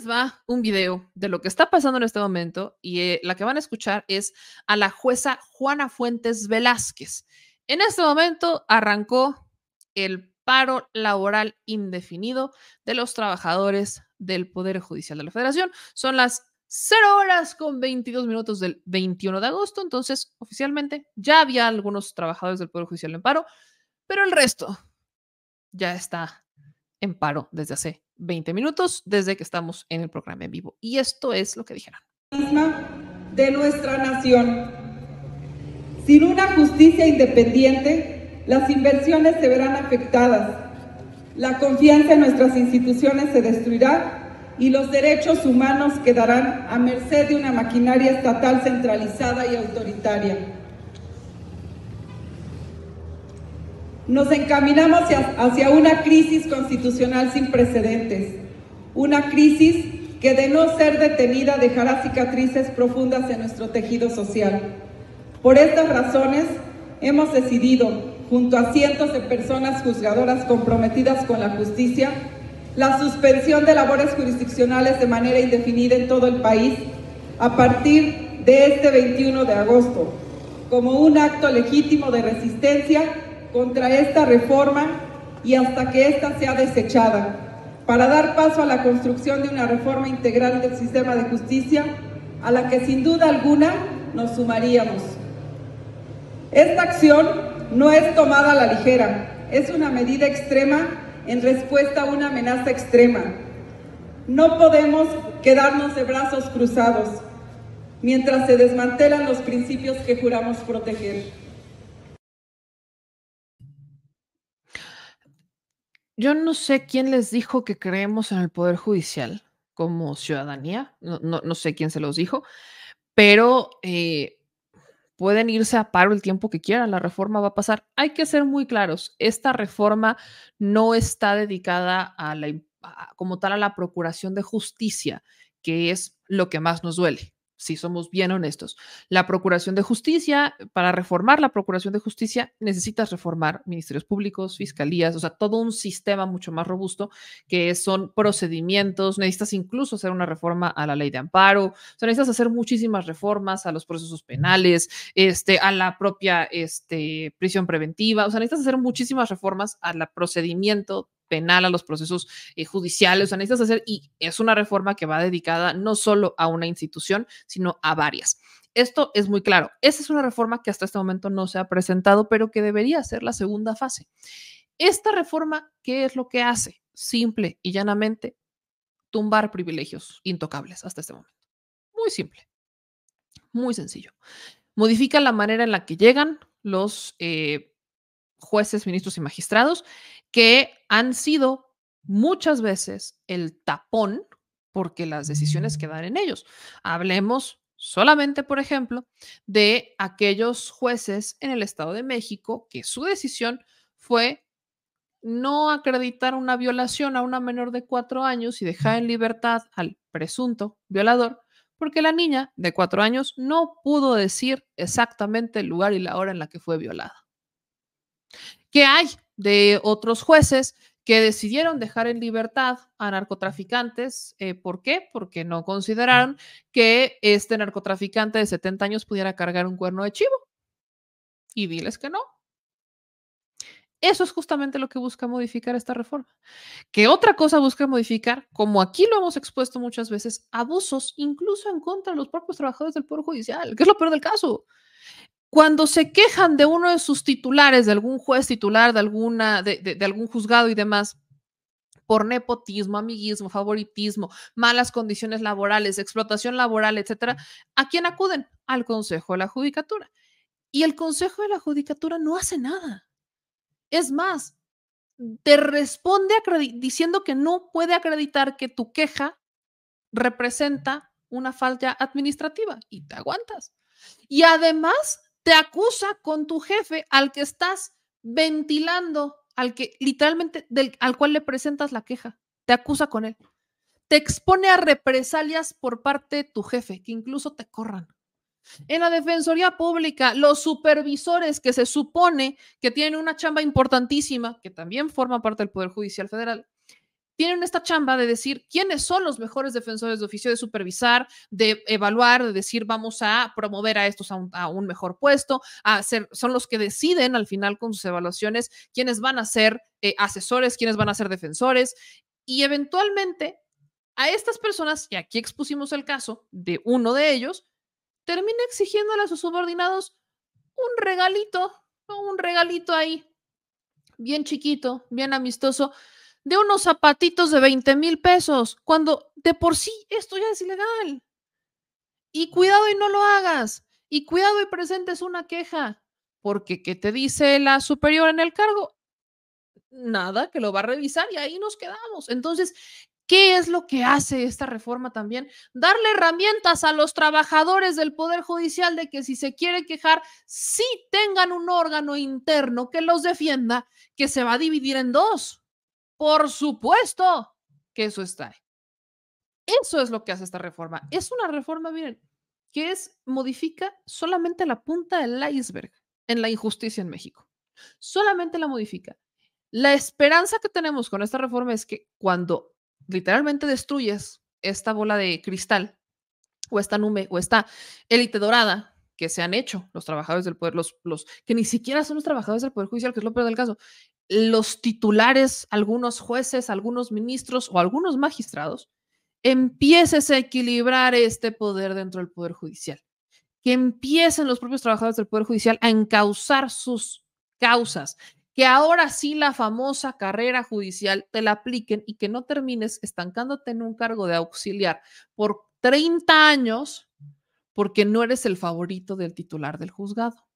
les va un video de lo que está pasando en este momento y la que van a escuchar es a la jueza Juana Fuentes Velázquez. En este momento arrancó el paro laboral indefinido de los trabajadores del Poder Judicial de la Federación. Son las 0:22 del 21 de agosto, entonces oficialmente ya había algunos trabajadores del Poder Judicial en paro, pero el resto ya está en paro desde hace 20 minutos, desde que estamos en el programa en vivo. Y esto es lo que dijeron. De nuestra nación. Sin una justicia independiente, las inversiones se verán afectadas, la confianza en nuestras instituciones se destruirá y los derechos humanos quedarán a merced de una maquinaria estatal centralizada y autoritaria. Nos encaminamos hacia una crisis constitucional sin precedentes, una crisis que de no ser detenida dejará cicatrices profundas en nuestro tejido social. Por estas razones, hemos decidido, junto a cientos de personas juzgadoras comprometidas con la justicia, la suspensión de labores jurisdiccionales de manera indefinida en todo el país a partir de este 21 de agosto, como un acto legítimo de resistencia contra esta reforma y hasta que ésta sea desechada, para dar paso a la construcción de una reforma integral del sistema de justicia a la que sin duda alguna nos sumaríamos. Esta acción no es tomada a la ligera, es una medida extrema en respuesta a una amenaza extrema. No podemos quedarnos de brazos cruzados mientras se desmantelan los principios que juramos proteger. Yo no sé quién les dijo que creemos en el Poder Judicial como ciudadanía, no sé quién se los dijo, pero pueden irse a paro el tiempo que quieran, la reforma va a pasar. Hay que ser muy claros, esta reforma no está dedicada como tal a la procuración de justicia, que es lo que más nos duele. Si somos bien honestos, la procuración de justicia, para reformar la procuración de justicia, necesitas reformar ministerios públicos, fiscalías, o sea, todo un sistema mucho más robusto que son procedimientos. Necesitas incluso hacer una reforma a la ley de amparo, o sea, necesitas hacer muchísimas reformas a los procesos penales, a la propia prisión preventiva, o sea, necesitas hacer muchísimas reformas al procedimiento penal, a los procesos judiciales, o sea, necesitas hacer, y es una reforma que va dedicada no solo a una institución, sino a varias. Esto es muy claro. Esa es una reforma que hasta este momento no se ha presentado, pero que debería ser la segunda fase. Esta reforma, ¿qué es lo que hace? Simple y llanamente, tumbar privilegios intocables hasta este momento. Muy simple, muy sencillo. Modifica la manera en la que llegan los jueces, ministros y magistrados, que han sido muchas veces el tapón porque las decisiones quedan en ellos. Hablemos solamente, por ejemplo, de aquellos jueces en el Estado de México que su decisión fue no acreditar una violación a una menor de 4 años y dejar en libertad al presunto violador, porque la niña de 4 años no pudo decir exactamente el lugar y la hora en la que fue violada. ¿Qué hay de otros jueces que decidieron dejar en libertad a narcotraficantes? ¿Por qué? Porque no consideraron que este narcotraficante de 70 años pudiera cargar un cuerno de chivo. Y diles que no. Eso es justamente lo que busca modificar esta reforma. ¿Qué otra cosa busca modificar? Como aquí lo hemos expuesto muchas veces, abusos incluso en contra de los propios trabajadores del Poder Judicial, que es lo peor del caso. Cuando se quejan de uno de sus titulares, de algún juez titular, de algún juzgado y demás, por nepotismo, amiguismo, favoritismo, malas condiciones laborales, explotación laboral, etcétera, ¿a quién acuden? Al Consejo de la Judicatura. Y el Consejo de la Judicatura no hace nada. Es más, te responde diciendo que no puede acreditar que tu queja representa una falla administrativa y te aguantas. Y además te acusa con tu jefe al que estás ventilando, al que literalmente al cual le presentas la queja. Te acusa con él. Te expone a represalias por parte de tu jefe, que incluso te corran. En la Defensoría Pública, los supervisores que se supone que tienen una chamba importantísima, que también forma parte del Poder Judicial Federal, tienen esta chamba de decir quiénes son los mejores defensores de oficio, de supervisar, de evaluar, de decir vamos a promover a estos a un mejor puesto, son los que deciden al final con sus evaluaciones quiénes van a ser asesores, quiénes van a ser defensores y eventualmente a estas personas, y aquí expusimos el caso de uno de ellos, termina exigiéndole a sus subordinados un regalito, ¿no? Un regalito ahí, bien chiquito, bien amistoso, de unos zapatitos de 20,000 pesos, cuando de por sí esto ya es ilegal. Y cuidado y no lo hagas. Y cuidado y presentes una queja. Porque, ¿qué te dice la superior en el cargo? Nada, que lo va a revisar y ahí nos quedamos. Entonces, ¿qué es lo que hace esta reforma también? Darle herramientas a los trabajadores del Poder Judicial de que si se quiere quejar, sí tengan un órgano interno que los defienda, que se va a dividir en dos. Por supuesto que eso está ahí. Eso es lo que hace esta reforma. Es una reforma, miren, que modifica solamente la punta del iceberg en la injusticia en México. Solamente la modifica. La esperanza que tenemos con esta reforma es que cuando literalmente destruyes esta bola de cristal o esta nube o esta élite dorada que se han hecho los trabajadores del poder, los que ni siquiera son los trabajadores del Poder Judicial, que es lo peor del caso, los titulares, algunos jueces, algunos ministros o algunos magistrados, empieces a equilibrar este poder dentro del Poder Judicial. Que empiecen los propios trabajadores del Poder Judicial a encauzar sus causas, que ahora sí la famosa carrera judicial te la apliquen y que no termines estancándote en un cargo de auxiliar por 30 años porque no eres el favorito del titular del juzgado.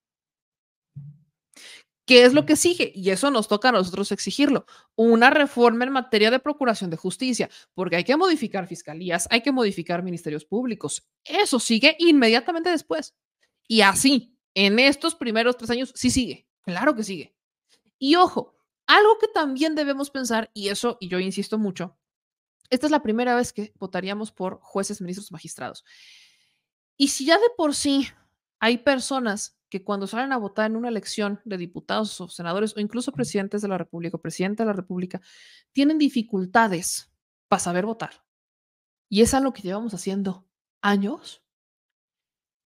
¿Qué es lo que sigue? Y eso nos toca a nosotros exigirlo. Una reforma en materia de procuración de justicia, porque hay que modificar fiscalías, hay que modificar ministerios públicos. Eso sigue inmediatamente después. Y así, en estos primeros 3 años, sí sigue. Claro que sigue. Y ojo, algo que también debemos pensar, y eso, y yo insisto mucho, esta es la primera vez que votaríamos por jueces, ministros, magistrados. Y si ya de por sí hay personas que cuando salen a votar en una elección de diputados o senadores o incluso presidentes de la República o presidente de la República tienen dificultades para saber votar, y es algo que llevamos haciendo años,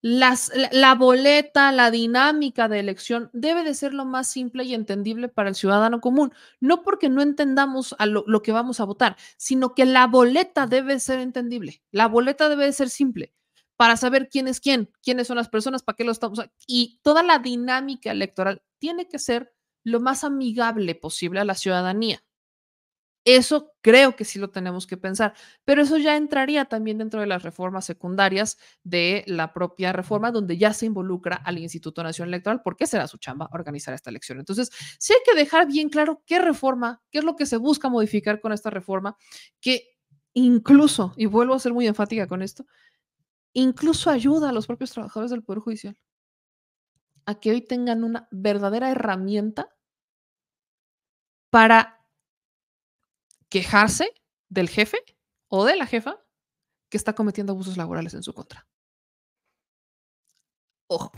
la boleta, la dinámica de elección debe de ser lo más simple y entendible para el ciudadano común, no porque no entendamos lo que vamos a votar, sino que la boleta debe ser entendible, la boleta debe de ser simple para saber quién es quién, quiénes son las personas, para qué lo estamos, y toda la dinámica electoral tiene que ser lo más amigable posible a la ciudadanía. Eso creo que sí lo tenemos que pensar, pero eso ya entraría también dentro de las reformas secundarias de la propia reforma, donde ya se involucra al Instituto Nacional Electoral, porque será su chamba organizar esta elección. Entonces, sí hay que dejar bien claro qué reforma, qué es lo que se busca modificar con esta reforma, que incluso, y vuelvo a ser muy enfática con esto, incluso ayuda a los propios trabajadores del Poder Judicial a que hoy tengan una verdadera herramienta para quejarse del jefe o de la jefa que está cometiendo abusos laborales en su contra. Ojo.